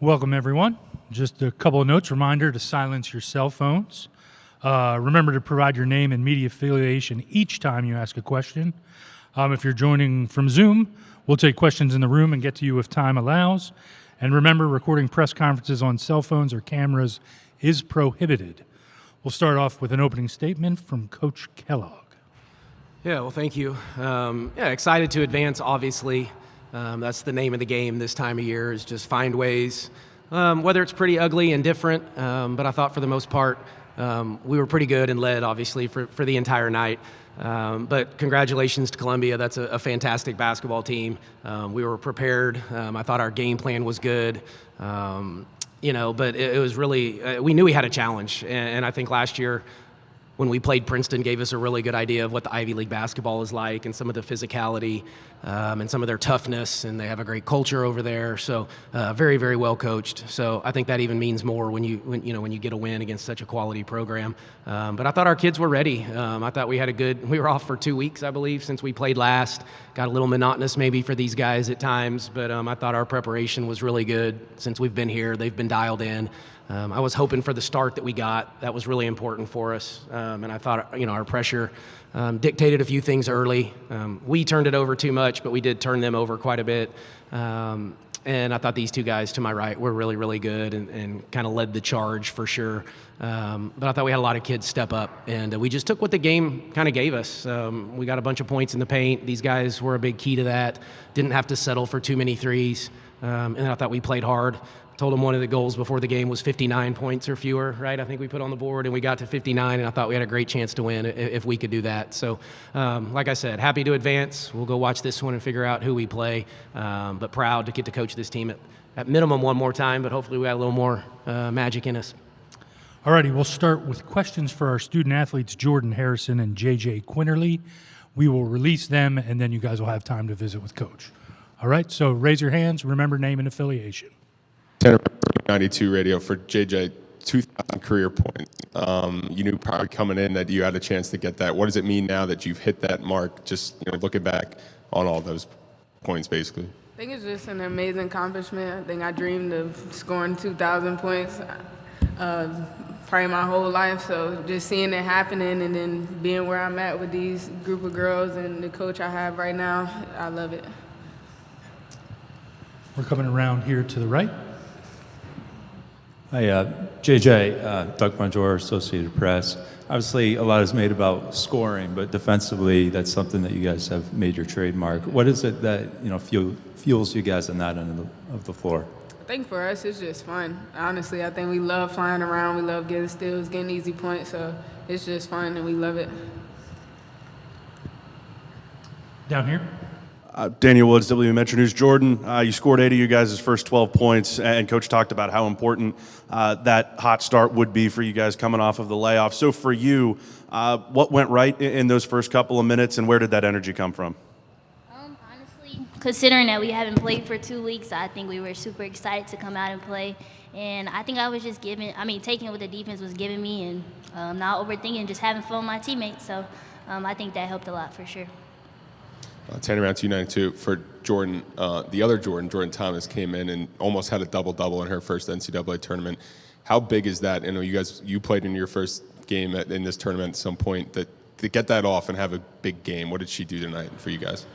Welcome, everyone. Just a couple of notes. Reminder to silence your cell phones. Remember to provide your name and media affiliation each time you ask a question. If you're joining from Zoom, we'll take questions in the room and get to you if time allows. And remember, recording press conferences on cell phones or cameras is prohibited. We'll start off with an opening statement from Coach Kellogg. Yeah, well, thank you. Excited to advance, obviously. That's the name of the game this time of year, is just find ways, whether it's pretty ugly and different, but I thought for the most part we were pretty good and led, obviously, for the entire night. But congratulations to Columbia. That's a fantastic basketball team. We were prepared. I thought our game plan was good. But it was really, we knew we had a challenge. And I think last year when we played Princeton gave us a really good idea of what the Ivy League basketball is like and some of the physicality and some of their toughness, and they have a great culture over there. So very, very well coached. So I think that even means more when you get a win against such a quality program. But I thought our kids were ready. I thought we were off for 2 weeks, I believe, since we played last. Got a little monotonous maybe for these guys at times, but I thought our preparation was really good since we've been here. They've been dialed in. I was hoping for the start that we got. That was really important for us. And I thought, our pressure dictated a few things early. We turned it over too much, but we did turn them over quite a bit. And I thought these two guys to my right were really, really good and kind of led the charge for sure. But I thought we had a lot of kids step up, and we just took what the game kind of gave us. We got a bunch of points in the paint. These guys were a big key to that. Didn't have to settle for too many threes. And I thought we played hard. Told them one of the goals before the game was 59 points or fewer, right? I think we put on the board, and we got to 59, and I thought we had a great chance to win if we could do that. So, like I said, happy to advance. We'll go watch this one and figure out who we play, but proud to get to coach this team at minimum one more time, but hopefully we got a little more magic in us. All righty, we'll start with questions for our student athletes, Jordan Harrison and JJ Quinterly. We will release them, and then you guys will have time to visit with Coach. All right, so raise your hands. Remember name and affiliation. 92 radio for JJ, 2,000 career points. You knew probably coming in that you had a chance to get that. What does it mean now that you've hit that mark, just looking back on all those points, basically? I think it's just an amazing accomplishment. I think I dreamed of scoring 2,000 points probably my whole life. So just seeing it happening and then being where I'm at with these group of girls and the coach I have right now, I love it. We're coming around here to the right. Hi, JJ, Doug Bonjour, Associated Press. Obviously, a lot is made about scoring, but defensively, that's something that you guys have made your trademark. What is it that fuels you guys on that end of the floor? I think for us, it's just fun. Honestly, I think we love flying around. We love getting steals, getting easy points. So it's just fun, and we love it. Down here. Daniel Woods, WVU Metro News. Jordan, you scored 8 of you guys' first 12 points, and Coach talked about how important that hot start would be for you guys coming off of the layoff. So for you, what went right in those first couple of minutes, and where did that energy come from? Honestly, considering that we haven't played for 2 weeks, I think we were super excited to come out and play. And I think I was just taking what the defense was giving me and not overthinking, just having fun with my teammates. So I think that helped a lot for sure. Turning around to U92 for Jordan, the other Jordan Thomas came in and almost had a double-double in her first NCAA tournament. How big is that? I know you played in your first game in this tournament at some point. To get that off and have a big game, what did she do tonight for you guys?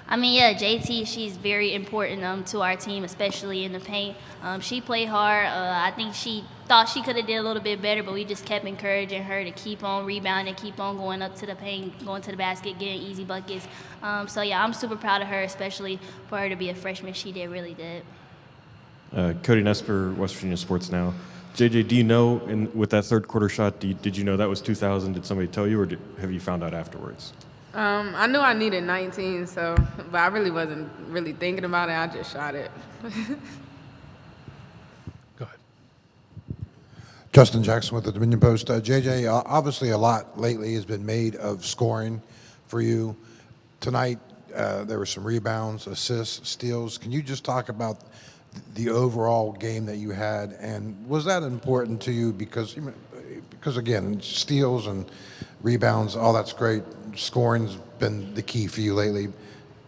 JT, she's very important to our team, especially in the paint. She played hard. I think she thought she could have did a little bit better, but we just kept encouraging her to keep on rebounding, keep on going up to the paint, going to the basket, getting easy buckets. I'm super proud of her, especially for her to be a freshman. She really did. Cody Nesper, West Virginia Sports Now. JJ, do you know, with that third quarter shot, did you know that was 2,000? Did somebody tell you, or have you found out afterwards? I knew I needed 19, but I really wasn't really thinking about it. I just shot it. Go ahead. Justin Jackson with the Dominion Post. JJ, obviously a lot lately has been made of scoring for you. Tonight, there were some rebounds, assists, steals. Can you just talk about the overall game that you had, and was that important to you? Because again, steals and rebounds, all that's great. Scoring's been the key for you lately.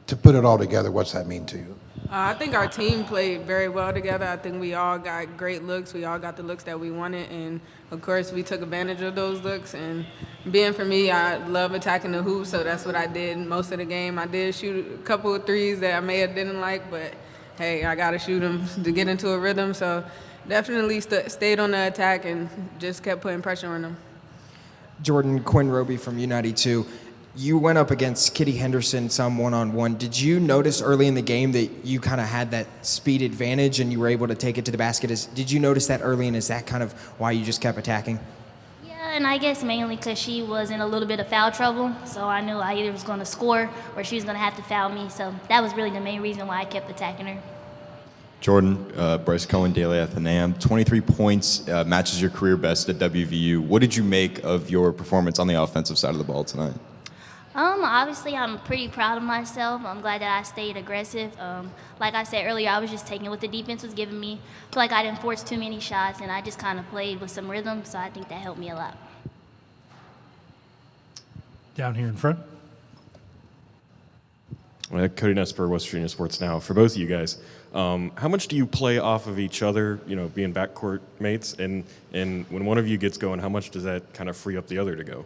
To put it all together, what's that mean to you? I think our team played very well together. I think we all got great looks. We all got the looks that we wanted, and of course, we took advantage of those looks. And being for me, I love attacking the hoop, so that's what I did most of the game. I did shoot a couple of threes that I may have didn't like, but hey, I got to shoot them to get into a rhythm. So definitely stayed on the attack and just kept putting pressure on them. Jordan, Quinn Roby from U92. You went up against Kitty Henderson some one-on-one. Did you notice early in the game that you kind of had that speed advantage and you were able to take it to the basket? Did you notice that early, and is that kind of why you just kept attacking? Yeah, and I guess mainly because she was in a little bit of foul trouble, so I knew I either was going to score or she was going to have to foul me. So that was really the main reason why I kept attacking her. Jordan, Bryce Cohen, Daily Athenaeum, 23 points, matches your career best at WVU. What did you make of your performance on the offensive side of the ball tonight? Obviously, I'm pretty proud of myself. I'm glad that I stayed aggressive. Like I said earlier, I was just taking what the defense was giving me. I feel like I didn't force too many shots, and I just kind of played with some rhythm, so I think that helped me a lot. Down here in front. Cody Nesper, West Virginia Sports Now. For both of you guys, how much do you play off of each other, being backcourt mates? And when one of you gets going, how much does that kind of free up the other to go?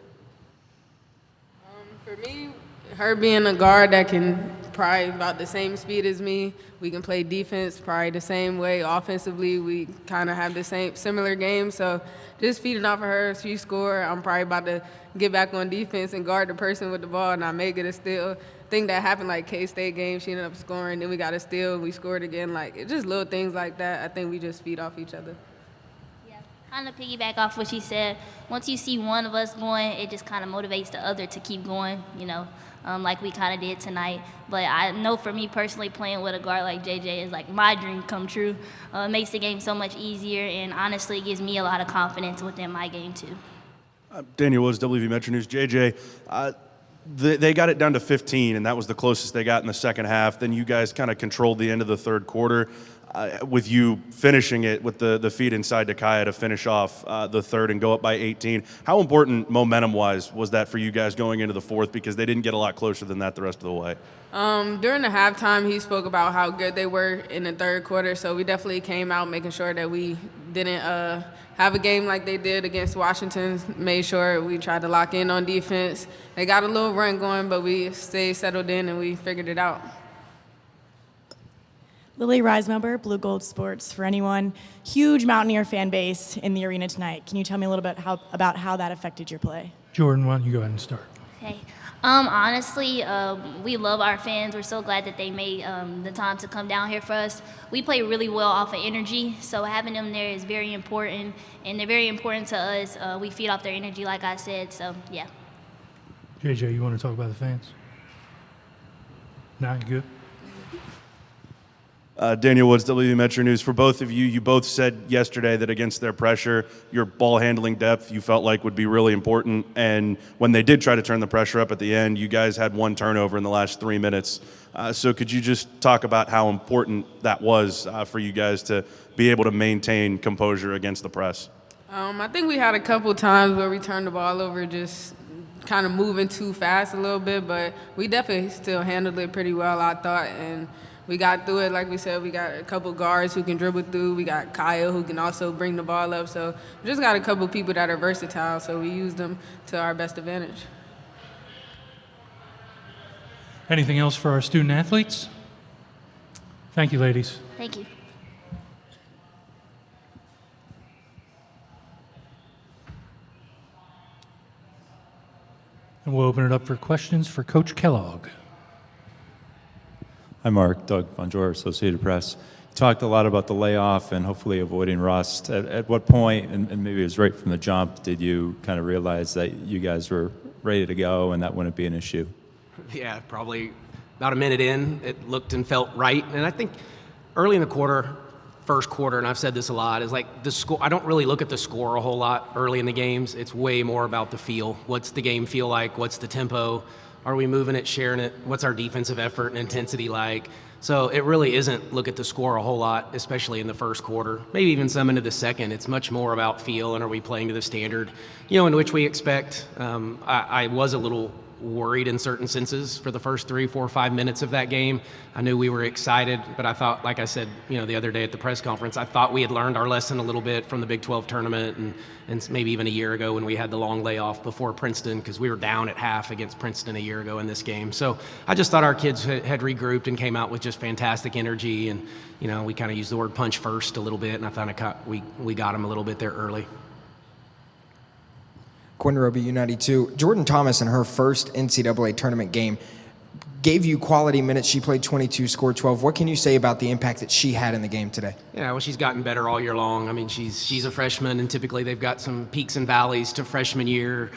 For me, her being a guard that can probably about the same speed as me, we can play defense probably the same way. Offensively, we kind of have the similar game. So just feeding off of her, she score. I'm probably about to get back on defense and guard the person with the ball, and I may get a steal. Thing that happened like K-State game, she ended up scoring. Then we got a steal, we scored again. Like it's just little things like that. I think we just feed off each other. Kind of piggyback off what she said, once you see one of us going, it just kind of motivates the other to keep going, like we kind of did tonight. But I know for me personally, playing with a guard like JJ is like my dream come true. It makes the game so much easier, and honestly, it gives me a lot of confidence within my game too. Daniel Woods, WV Metro News. JJ, they got it down to 15, and that was the closest they got in the second half. Then you guys kind of controlled the end of the third quarter. With you finishing it with the feed inside to Kaya to finish off the third and go up by 18. How important momentum-wise was that for you guys going into the fourth, because they didn't get a lot closer than that the rest of the way? During the halftime, he spoke about how good they were in the third quarter, so we definitely came out making sure that we didn't have a game like they did against Washington, made sure we tried to lock in on defense. They got a little run going, but we stayed settled in and we figured it out. Lily Reismelber, Blue Gold Sports for Anyone. Huge Mountaineer fan base in the arena tonight. Can you tell me a little bit about how that affected your play? Jordan, why don't you go ahead and start? Okay. Honestly, we love our fans. We're so glad that they made the time to come down here for us. We play really well off of energy, so having them there is very important, and they're very important to us. We feed off their energy, like I said, so yeah. JJ, you want to talk about the fans? No, you good? Daniel Woods, WV Metro News. For both of you, you both said yesterday that against their pressure, your ball handling depth you felt like would be really important. And when they did try to turn the pressure up at the end, you guys had one turnover in the last 3 minutes. So could you just talk about how important that was for you guys to be able to maintain composure against the press? I think we had a couple times where we turned the ball over just kind of moving too fast a little bit, but we definitely still handled it pretty well, I thought. And we got through it. Like we said, we got a couple guards who can dribble through. We got Kyle who can also bring the ball up. So we just got a couple people that are versatile, so we use them to our best advantage. Anything else for our student athletes? Thank you, ladies. Thank you. And we'll open it up for questions for Coach Kellogg. Hi, Mark. Doug Bonjour, Associated Press. You talked a lot about the layoff and hopefully avoiding rust. At what point, and maybe it was right from the jump, did you kind of realize that you guys were ready to go and that wouldn't be an issue? Yeah, probably about a minute in, it looked and felt right. And I think early in the quarter, first quarter, and I've said this a lot, is like the score. I don't really look at the score a whole lot early in the games. It's way more about the feel. What's the game feel like? What's the tempo? Are we moving it, sharing it? What's our defensive effort and intensity like? So it really isn't look at the score a whole lot, especially in the first quarter, maybe even some into the second. It's much more about feel and are we playing to the standard, in which we expect. I was a little worried in certain senses for the first 3, 4, 5 minutes of that game. I knew we were excited, but I thought, like I said, the other day at the press conference, I thought we had learned our lesson a little bit from the Big 12 tournament and maybe even a year ago when we had the long layoff before Princeton, because we were down at half against Princeton a year ago in this game. So I just thought our kids had regrouped and came out with just fantastic energy, and we kind of used the word punch first a little bit, and I thought we got them a little bit there early. Quinn Roby, U92. Jordan Thomas in her first NCAA tournament game gave you quality minutes. She played 22, scored 12. What can you say about the impact that she had in the game today? Yeah, well, she's gotten better all year long. I mean, she's a freshman, and typically they've got some peaks and valleys to freshman year,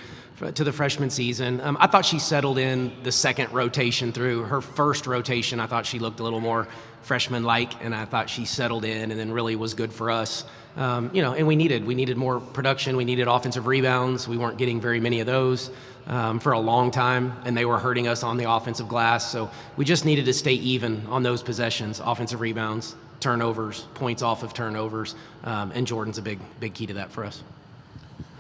to the freshman season. I thought she settled in the second rotation through. Her first rotation, I thought she looked a little more freshman-like, and I thought she settled in and then really was good for us. And we needed more production. We needed offensive rebounds. We weren't getting very many of those for a long time, and they were hurting us on the offensive glass. So we just needed to stay even on those possessions, offensive rebounds, turnovers, points off of turnovers, and Jordan's a big key to that for us.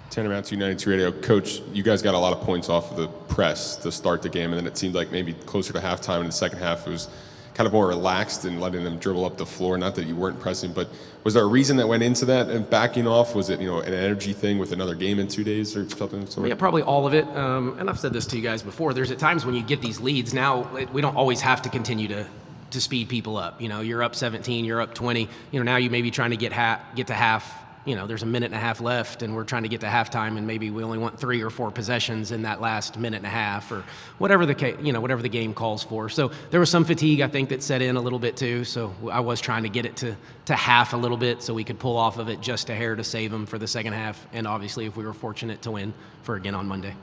Tanner Mounts, U92 Radio. Coach, you guys got a lot of points off of the press to start the game, and then it seemed like maybe closer to halftime in the second half it was kind of more relaxed and letting them dribble up the floor. Not that you weren't pressing, but was there a reason that went into that and backing off? Was it an energy thing with another game in 2 days or something? Yeah, probably all of it. And I've said this to you guys before. There's at times when you get these leads. Now we don't always have to continue to speed people up. You're up 17, you're up 20. Now you may be trying to get to half. There's a minute and a half left, and we're trying to get to halftime, and maybe we only want 3 or 4 possessions in that last minute and a half, or whatever whatever the game calls for. So there was some fatigue, I think, that set in a little bit too. So I was trying to get it to half a little bit, so we could pull off of it just a hair to save them for the second half, and obviously if we were fortunate to win for again on Monday.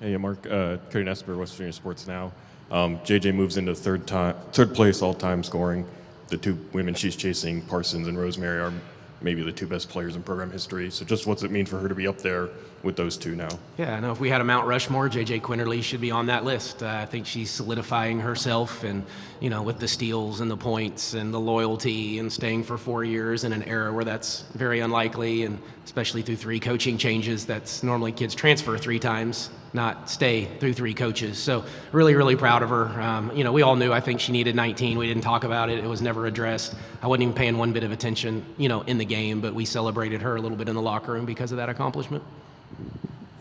Hey, Mark, Cody Nesper, West Virginia Sports Now. JJ moves into third place all-time scoring. The 2 women she's chasing, Parsons and Rosemary, are maybe the 2 best players in program history. So just what's it mean for her to be up there with those 2 now? Yeah, I know if we had a Mount Rushmore, JJ Quinterly should be on that list. I think she's solidifying herself, and with the steals and the points and the loyalty and staying for 4 years in an era where that's very unlikely, and especially through 3 coaching changes. That's normally kids transfer 3 times, not stay through 3 coaches. So really, really proud of her. We all knew, I think she needed 19. We didn't talk about it. It was never addressed. I wasn't even paying one bit of attention, in the game, but we celebrated her a little bit in the locker room because of that accomplishment.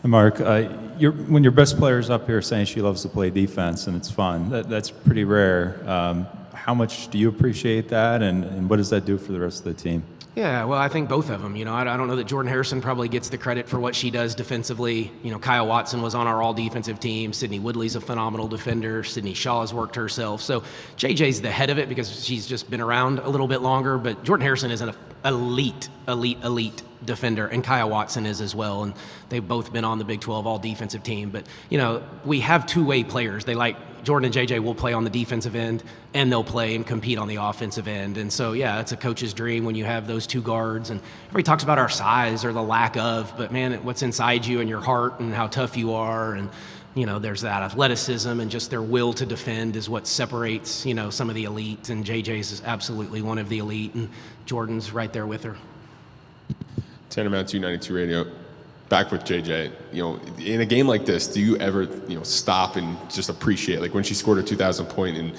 Mark, when your best player's up here saying she loves to play defense and it's fun, that's pretty rare. How much do you appreciate that, and what does that do for the rest of the team? Yeah, well, I think both of them. I don't know that Jordan Harrison probably gets the credit for what she does defensively. Kyle Watson was on our all-defensive team. Sydney Woodley's a phenomenal defender. Sydney Shaw has worked herself. So JJ's the head of it because she's just been around a little bit longer. But Jordan Harrison is an elite defender, and Kyle Watson is as well. And they've both been on the Big 12 all-defensive team. But, we have two-way players. Jordan and JJ will play on the defensive end, and they'll play and compete on the offensive end. And so, yeah, it's a coach's dream when you have those 2 guards. And everybody talks about our size or the lack of, but, man, what's inside you and your heart and how tough you are. And, there's that athleticism and just their will to defend is what separates, some of the elite. And JJ's is absolutely one of the elite, and Jordan's right there with her. Tanner Mounts, U92 Radio. Back with JJ, in a game like this, do you ever, stop and just appreciate, like when she scored her 2,000 point and,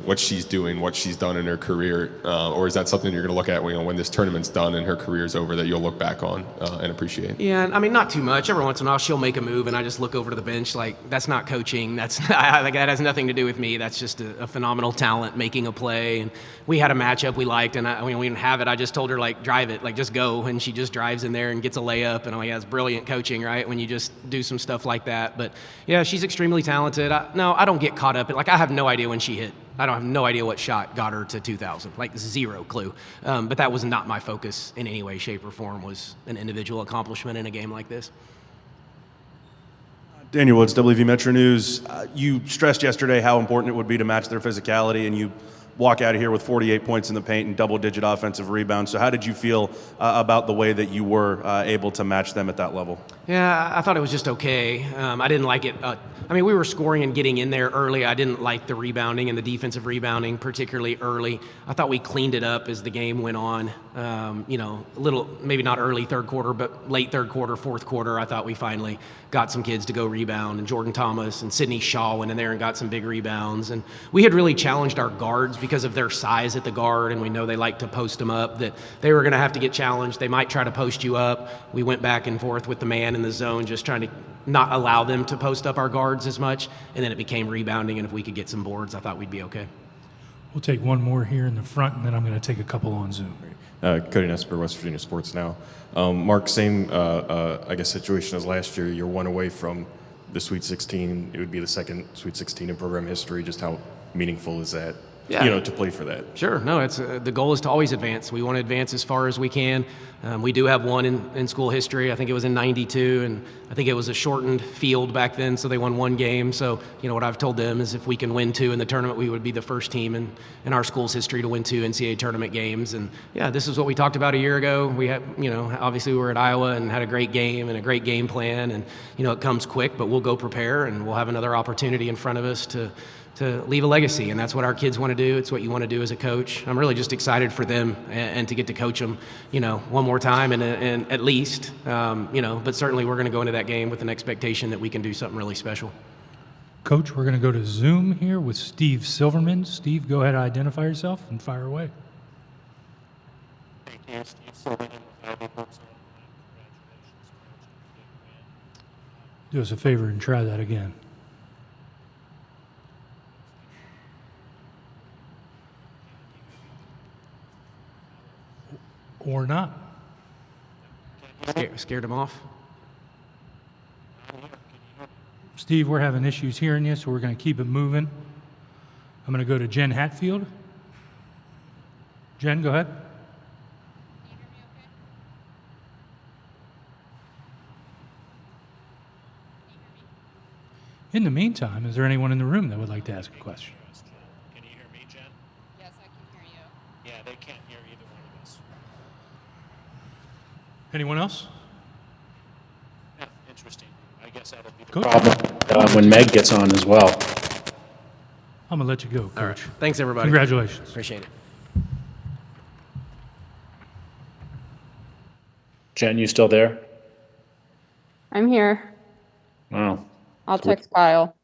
what she's doing, what she's done in her career, or is that something you're going to look at when this tournament's done and her career's over that you'll look back on and appreciate? Yeah, I mean, not too much. Every once in a while, she'll make a move, and I just look over to the bench like, that's not coaching. That has nothing to do with me. That's just a phenomenal talent making a play. And we had a matchup we liked, and we didn't have it. I just told her, drive it, just go. And she just drives in there and gets a layup. And I'm like, that's brilliant coaching, right? When you just do some stuff like that. But yeah, she's extremely talented. I don't get caught up. I have no idea when she hit. I don't have no idea what shot got her to 2,000, zero clue. But that was not my focus in any way, shape, or form, was an individual accomplishment in a game like this. Daniel Woods, WV Metro News. You stressed yesterday how important it would be to match their physicality, and you walk out of here with 48 points in the paint and double-digit offensive rebounds. So how did you feel about the way that you were able to match them at that level? Yeah, I thought it was just okay. I didn't like it. I mean, we were scoring and getting in there early. I didn't like the rebounding and the defensive rebounding, particularly early. I thought we cleaned it up as the game went on. You know, a little, maybe not early third quarter, but late third quarter, fourth quarter, I thought we finally got some kids to go rebound. And Jordan Thomas and Sydney Shaw went in there and got some big rebounds. And we had really challenged our guards because of their size at the guard, and we know they like to post them up, that they were going to have to get challenged. They might try to post you up. We went back and forth with the man in the zone, just trying to not allow them to post up our guards as much, and then it became rebounding, and if we could get some boards, I thought we'd be okay. We'll take one more here in the front, and then I'm going to take a couple on Zoom. Cody Nesper, West Virginia Sports Now. Mark, same, I guess, situation as last year. You're one away from the Sweet 16. It would be the second Sweet 16 in program history. Just how meaningful is that, Yeah. you know, to play for that? Sure. No, it's the goal is to always advance. We want to advance as far as we can. We do have one in school history. I think it was in '92, and I think it was a shortened field back then, so they won one game. So, you know, what I've told them is if we can win two in the tournament, we would be the first team in our school's history to win two NCAA tournament games. And, yeah, this is what we talked about a year ago. We had, you know, obviously we were at Iowa and had a great game and a great game plan. And, you know, it comes quick, but we'll go prepare, and we'll have another opportunity in front of us to leave a legacy, and that's what our kids want to do. It's what you want to do as a coach. I'm really just excited for them and to get to coach them, you know, one more time and at least, you know, but certainly we're going to go into that game with an expectation that we can do something really special. Coach, we're going to go to Zoom here with Steve Silverman. Steve, go ahead and identify yourself and fire away. Thank you, Steve Silverman. Do us a favor and try that again. Or not. Scared them off? Steve, we're having issues hearing you, so we're going to keep it moving. I'm going to go to Jen Hatfield. Jen, go ahead. In the meantime, is there anyone in the room that would like to ask a question? Can you hear me, Jen? Yes, I can hear you. Yeah, they can't hear either one of us. Anyone else? Yeah, interesting. I guess that'll be the Coach? problem when Meg gets on as well. I'm going to let you go, Coach. All right. Thanks, everybody. Congratulations. Appreciate it. Jen, you still there? I'm here. Wow. I'll text Kyle.